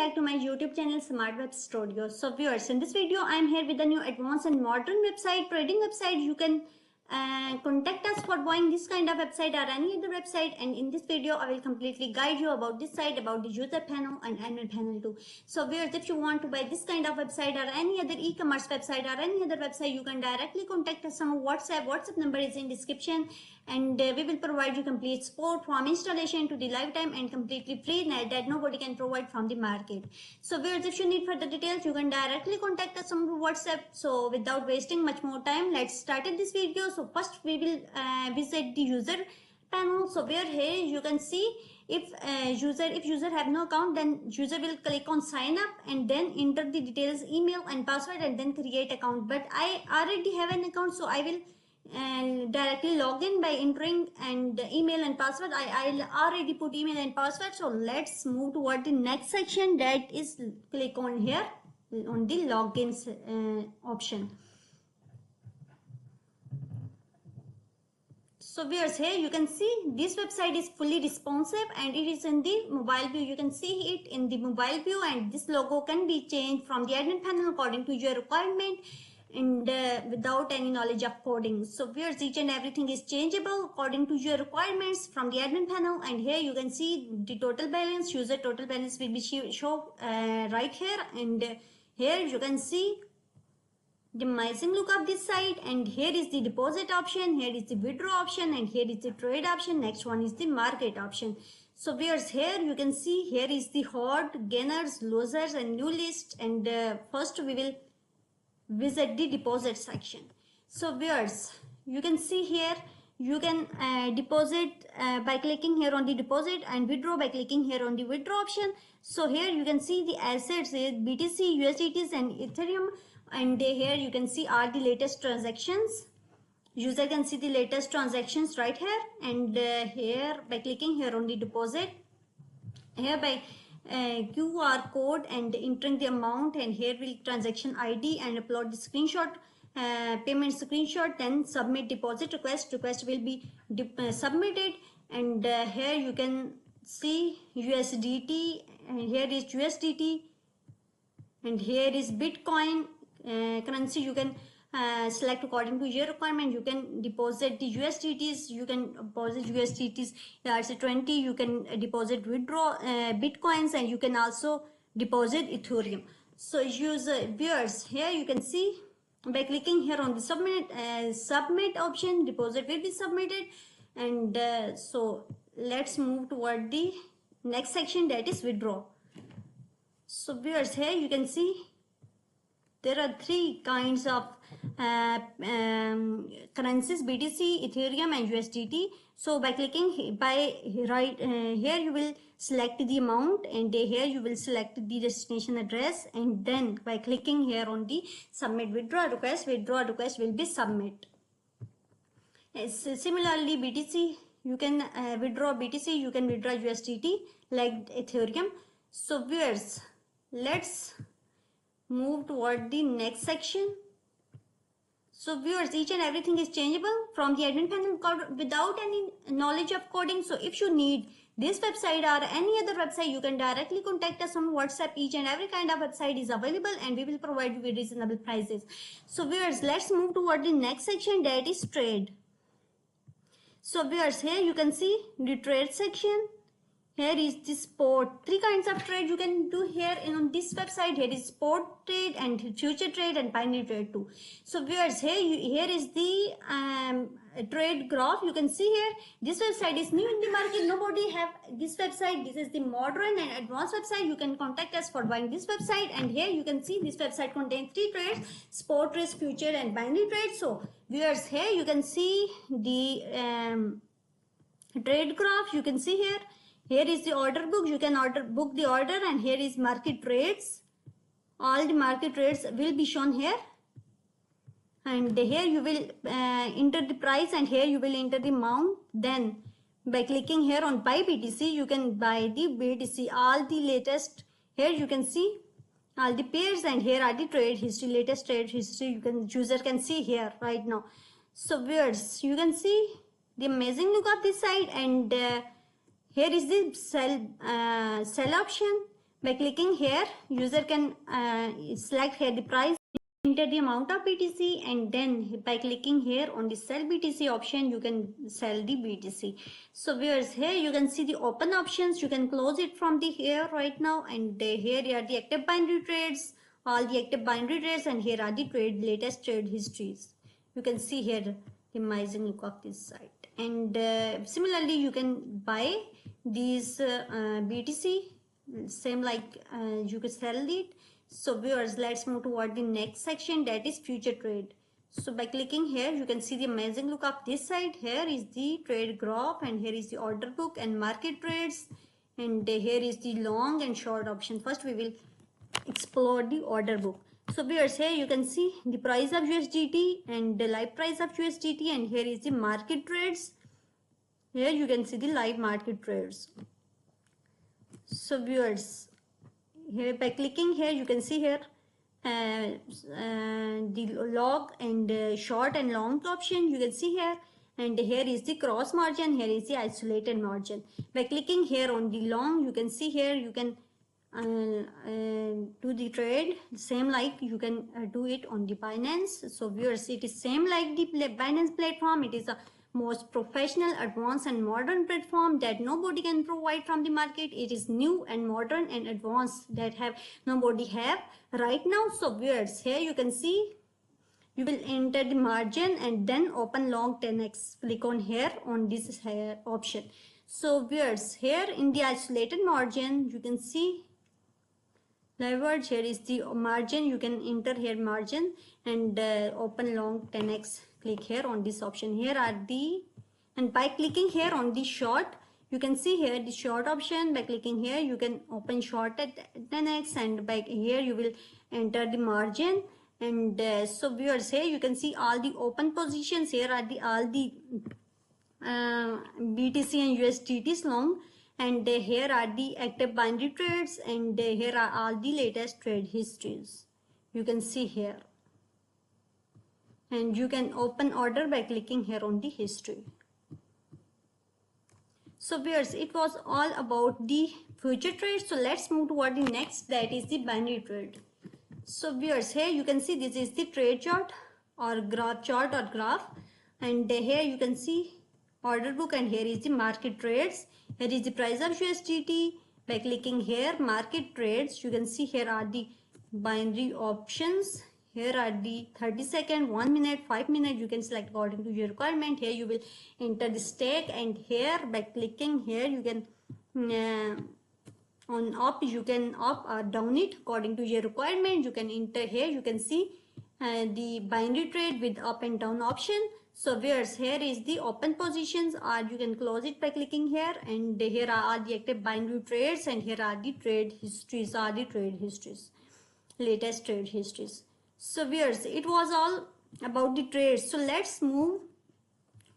back to my YouTube channel Smart Web Studio. So viewers, in this video I am here with a new advanced and modern website, trading website. You can contact us for buying this kind of website or any other website, and in this video I will completely guide you about this site, about the user panel and admin panel too. So viewers, if you want to buy this kind of website or any other e-commerce website or any other website, you can directly contact us on WhatsApp number is in description, and we will provide you complete support from installation to the lifetime and completely free that nobody can provide from the market. So viewers, if you need further details, you can directly contact us on WhatsApp. So without wasting much more time, let's start this video. So first we will visit the user panel. So where here you can see if user have no account, then user will click on sign up and then enter the details, email and password, and then create account. But I already have an account, so I will directly log in by entering and email and password. I'll already put email and password. So let's move toward the next section, that is click on here on the login option. So viewers, here you can see this website is fully responsive and it is in the mobile view. You can see it in the mobile view, and this logo can be changed from the admin panel according to your requirement and without any knowledge of coding. So viewers, each and everything is changeable according to your requirements from the admin panel. And here you can see the total balance, user total balance will be show right here, and here you can see the amazing look of this site. And here is the deposit option, here is the withdraw option, and here is the trade option. Next one is the market option. So viewers, here you can see here is the hot, gainers, losers and new list. And first we will visit the deposit section. So viewers, you can see here you can deposit by clicking here on the deposit, and withdraw by clicking here on the withdraw option. So here you can see the assets is BTC, USDTs and Ethereum, and here you can see all the latest transactions. User can see the latest transactions right here, and here by clicking here on the deposit, here by QR code and entering the amount, and here will transaction ID and upload the screenshot, payment screenshot, then submit deposit request will be submitted. And here you can see USDT, and here is USDT, and here is Bitcoin currency. You can select according to your requirement. You can deposit the USDTs, you can deposit USDTs RC20, you can deposit withdraw Bitcoins, and you can also deposit Ethereum. So viewers, here you can see by clicking here on the submit option, deposit will be submitted. And so let's move toward the next section, that is withdraw. So viewers, here you can see there are three kinds of currencies: BTC, Ethereum and USDT. So by clicking here you will select the amount, and here you will select the destination address, and then by clicking here on the submit withdraw request will be submit. Similarly, BTC, you can withdraw BTC, you can withdraw USDT like Ethereum. So viewers, let's move toward the next section. So viewers, each and everything is changeable from the admin panel without any knowledge of coding. So if you need this website or any other website, you can directly contact us on WhatsApp. Each and every kind of website is available, and we will provide you with reasonable prices. So viewers, let's move toward the next section, that is trade. So viewers, here you can see the trade section. Here is the spot. Three kinds of trade you can do here on this website. Here is spot trade and future trade and binary trade too. So viewers, here is the trade graph. You can see here this website is new in the market. Nobody have this website. This is the modern and advanced website. You can contact us for buying this website. And here you can see this website contains three trades: spot trades, future and binary trade. So viewers, here you can see the trade graph. You can see here. Here is the order book. You can book the order, and here is market trades. All the market trades will be shown here. And here you will enter the price, and here you will enter the amount. Then by clicking here on buy BTC, you can buy the BTC. All the latest, here you can see all the pairs, and here are the trade history, latest trade history. User can see here right now. So viewers, you can see the amazing look of this site, and here is the sell option. By clicking here, user can select here the price, enter the amount of BTC, and then by clicking here on the sell BTC option, you can sell the BTC. So viewers, here you can see the open options. You can close it from the here right now, and here are the active binary trades, all the active binary trades, and here are the latest trade histories. You can see here the amazing look of this site. And similarly, you can buy these BTC, same like you can sell it. So viewers, let's move toward the next section, that is future trade. So by clicking here, you can see the amazing look of this side. Here is the trade graph, and here is the order book and market trades, and here is the long and short option. First we will explore the order book. So viewers, here you can see the price of USDT and the live price of USDT, and here is the market trades. Here you can see the live market trades. So viewers, here by clicking here, you can see here the log and short and long option. You can see here, and here is the cross margin, here is the isolated margin. By clicking here on the long, you can see here you can do the trade same like you can do it on the Binance. So viewers, it is same like the Binance platform. It is a most professional, advanced and modern platform that nobody can provide from the market. It is new and modern and advanced that have nobody have right now. So viewers, here you can see you will enter the margin and then open long 10x. Click on here on this option. So viewers, here in the isolated margin, you can see leverage. Here is the margin. You can enter here margin and open long 10x. Click here on this option. Here are the, and by clicking here on the short, you can see here the short option. By clicking here, you can open short at 10x, and by here you will enter the margin. And so viewers, here you can see all the open positions. Here are the all the BTC and USDTs long, and here are the active binary trades, and here are all the latest trade histories. You can see here, and you can open order by clicking here on the history. So viewers, it was all about the future trade. So let's move toward the next, that is the binary trade. So viewers, here you can see this is the trade chart or graph, and here you can see order book, and here is the market trades. Here is the price of USDT. By clicking here market trades, you can see here are the binary options. Here are the 30 second, 1 minute, 5 minute. You can select according to your requirement. Here you will enter the stake, and here by clicking here you can on up, you can up or down it according to your requirement. You can enter here, you can see the binary trade with up and down option. So viewers, here is the open positions, or you can close it by clicking here, and here are the active binary trades, and here are the trade histories, latest trade histories. So viewers, it was all about the trades. So let's move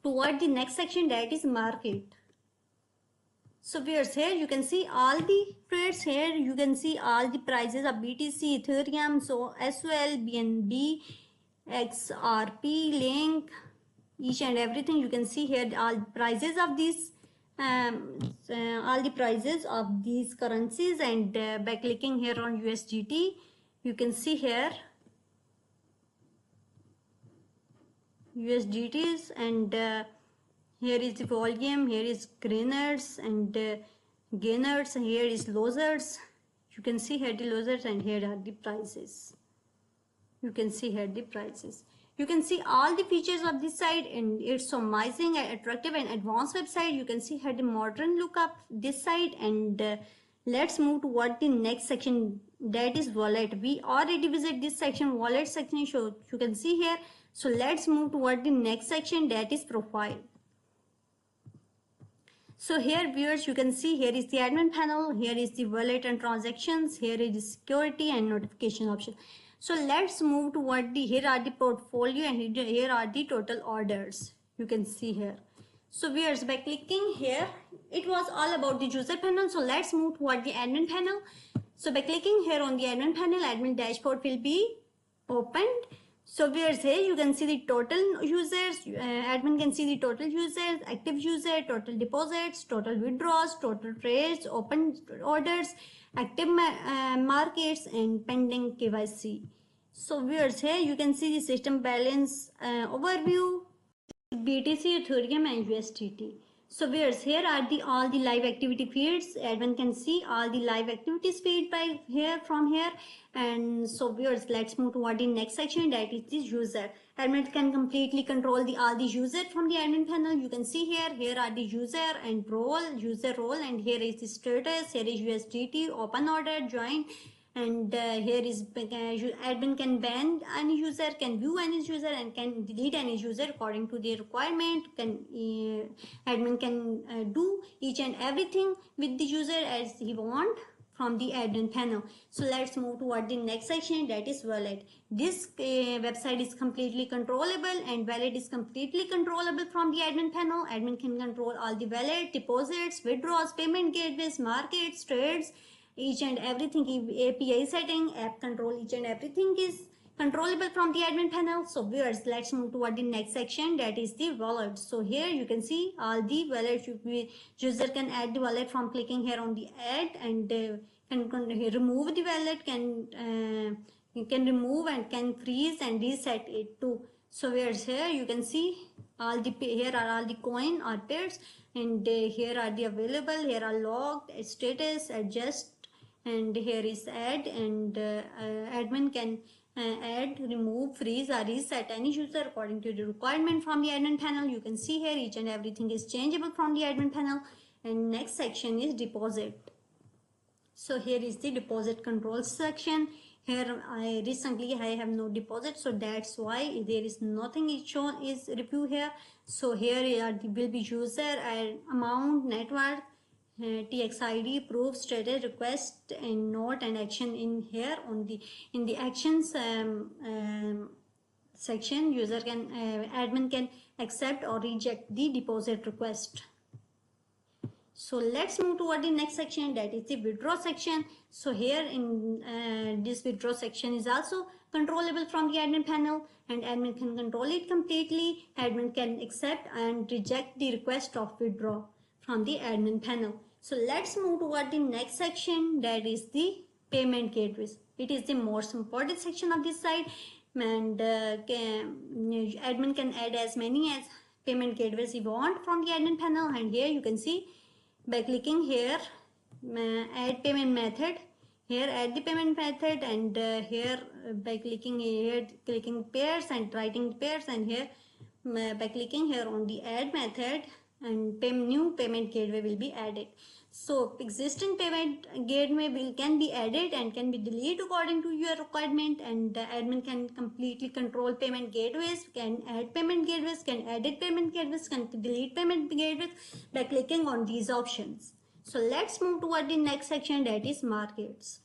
toward the next section, that is market. So viewers, here you can see all the trades. Here you can see all the prices of BTC, Ethereum, so SOL, BNB, XRP, Link, each and everything. You can see here all prices of these all the prices of these currencies, and by clicking here on USDT, you can see here USDTs, and here is the volume, here is gainers and gainers, and here is losers. You can see here the losers, and here are the prices. You can see here the prices. You can see all the features of this site, and it's so amazing and attractive and advanced website. You can see here the modern look of this site, and let's move toward the next section, that is wallet. We already visit this section, wallet section, so you can see here. So let's move toward the next section, that is profile. So here viewers, you can see here is the admin panel, here is the wallet and transactions, here is the security and notification option. So let's move toward the, here are the portfolio, and here are the total orders. You can see here. So viewers, by clicking here, it was all about the user panel. So let's move toward the admin panel. So by clicking here on the admin panel, admin dashboard will be opened. So viewers, here you can see the total users. Admin can see the total users, active user, total deposits, total withdrawals, total trades, open orders, active markets, and pending KYC. So viewers, here you can see the system balance overview, BTC, Ethereum, and USDT. So viewers, here are all the live activity feeds. Admin can see all the live activities feed by here from here. And so viewers, let's move toward the next section, that is the user. Admin can completely control all the user from the admin panel. You can see here are the user and user role, and here is the status, here is USDT, open order, join, and here is admin can ban any user, can view any user, and can delete any user according to their requirement. Admin can do each and everything with the user as he want from the admin panel. So let's move toward the next section, that is wallet. This website is completely controllable, and wallet is completely controllable from the admin panel. Admin can control all the wallet, deposits, withdrawals, payment gateways, markets, trades, each and everything. API setting, app control, each and everything is controllable from the admin panel. So viewers, let's move toward the next section, that is the wallet. So here you can see all the wallet. User can add the wallet from clicking here on the add, and can remove the wallet, you can remove and can freeze and reset it too. So viewers, here you can see here are all the coin or pairs, and here are the available, here are logged, status, adjust, and here is add, and admin can add, remove, freeze, or reset any user according to the requirement from the admin panel. You can see here each and everything is changeable from the admin panel. And next section is deposit. So here is the deposit control section. Here I have no deposit, so that's why there is nothing is shown is review here. So here will be user and amount, network, TXID, proof, status, request, and note and action in here in the actions section. User can admin can accept or reject the deposit request. So let's move toward the next section, that is the withdraw section. So here in this withdraw section is also controllable from the admin panel, and admin can control it completely. Admin can accept and reject the request of withdraw from the admin panel. So let's move toward the next section, that is the payment gateways. It is the most important section of this site, and admin can add as many as payment gateways you want from the admin panel. And here you can see by clicking here add payment method, here add the payment method, and here by clicking here, clicking pairs and writing pairs, and here by clicking here on the add method, and new payment gateway will be added. So existing payment gateway can be added and can be deleted according to your requirement, and the admin can completely control payment gateways, can add payment gateways, can edit payment gateways, can delete payment gateways by clicking on these options. So let's move toward the next section, that is markets.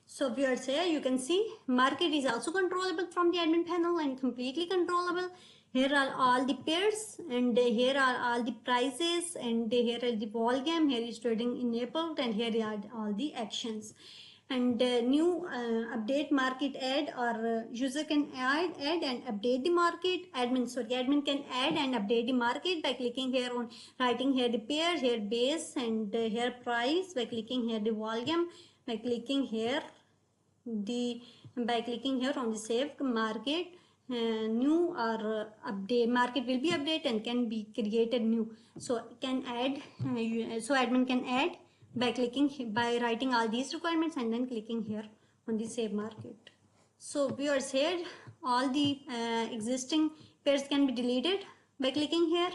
So viewers, here you can see market is also controllable from the admin panel and completely controllable. Here are all the pairs, and here are all the prices, and here is the volume, here is trading enabled, and here are all the actions. And new update market add, or user can add and update the market. Admin can add and update the market by clicking here on writing here the pair, here base, and here price, by clicking here the volume, by clicking here on the save market. New or update market will be updated and can be created new. So can add, so admin can add by writing all these requirements and then clicking here on the save market. So viewers, here all the existing pairs can be deleted by clicking here.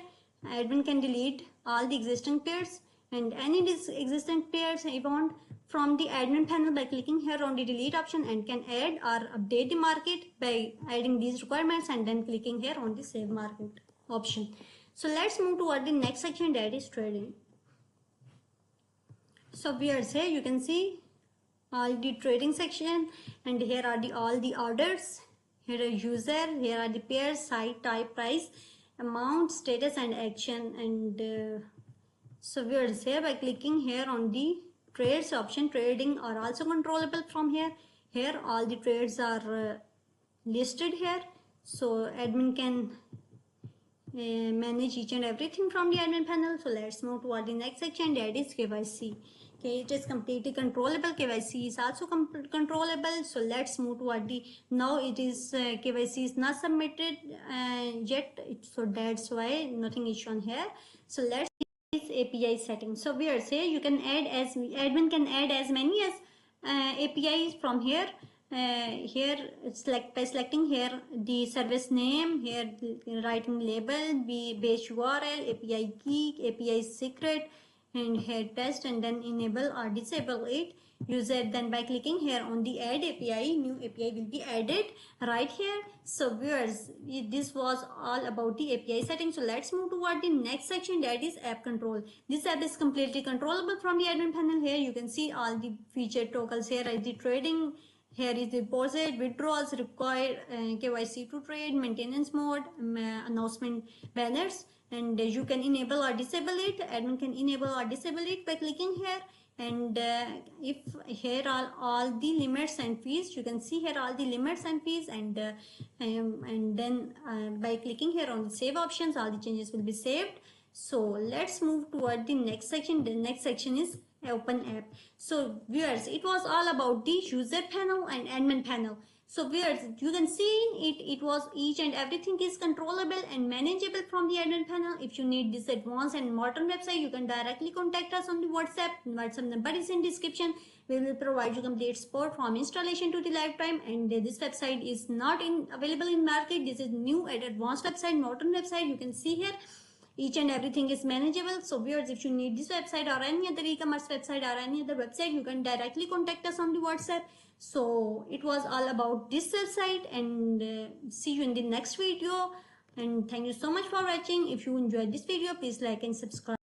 Admin can delete all the existing pairs, and any existing pairs you want from the admin panel by clicking here on the delete option, and can add or update the market by adding these requirements and then clicking here on the save market option. So let's move toward the next section, that is trading. So viewers, here you can see all the trading section, and here are all the orders. Here are user, here are the pairs, site type, price, amount, status, and action. And so viewers, here by clicking here on the trades option, trading are also controllable from here. Here all the trades are listed here, so admin can manage each and everything from the admin panel. So let's move toward the next section, that is KYC. Okay, it is completely controllable. KYC is also controllable. So let's move toward the, now it is KYC is not submitted yet, so that's why nothing is shown here. So let's see this API setting. So we are saying you can add as, admin can add as many as APIs from here. Here select by selecting here the service name, here writing label, base URL, API key, API secret, and here test, and then enable or disable it. User, then by clicking here on the add API, new API will be added right here. So viewers, this was all about the API settings. So let's move toward the next section, that is app control. This app is completely controllable from the admin panel. Here you can see all the feature toggles. Here is the trading, here is the deposit, withdrawals, required KYC to trade, maintenance mode, announcement banners, and you can enable or disable it. Admin can enable or disable it by clicking here. And if here are all the limits and fees, you can see here all the limits and fees, and then by clicking here on the save options, all the changes will be saved. So let's move toward the next section. The next section is open app. So viewers, it was all about the user panel and admin panel. So viewers, you can see it was each and everything is controllable and manageable from the admin panel. If you need this advanced and modern website, you can directly contact us on the WhatsApp number is in description. We will provide you complete support from installation to the lifetime. And this website is not available in market. This is new and advanced website, modern website. You can see here each and everything is manageable. So viewers, if you need this website or any other e-commerce website or any other website, you can directly contact us on the WhatsApp. So it was all about this website, and see you in the next video. And thank you so much for watching. If you enjoyed this video, please like and subscribe.